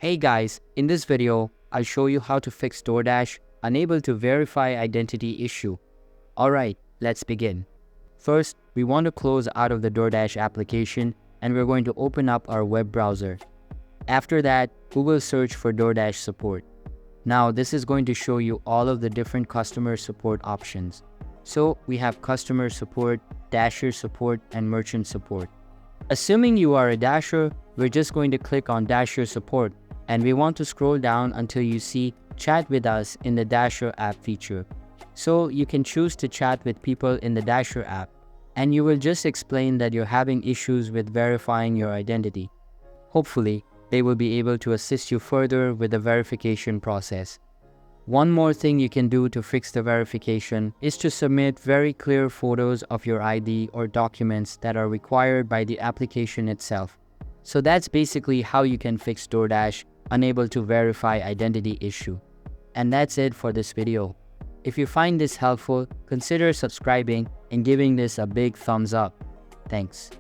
Hey guys, in this video, I'll show you how to fix DoorDash unable to verify identity issue. Alright, let's begin. First, we want to close out of the DoorDash application and we're going to open up our web browser. After that, Google search for DoorDash support. Now this is going to show you all of the different customer support options. So we have customer support, Dasher support, and merchant support. Assuming you are a Dasher, we're just going to click on Dasher support and we want to scroll down until you see chat with us in the Dasher app feature. So you can choose to chat with people in the Dasher app and you will just explain that you're having issues with verifying your identity. Hopefully, they will be able to assist you further with the verification process. One more thing you can do to fix the verification is to submit very clear photos of your ID or documents that are required by the application itself. So that's basically how you can fix DoorDash unable to verify identity issue. And that's it for this video. If you find this helpful, consider subscribing and giving this a big thumbs up. Thanks.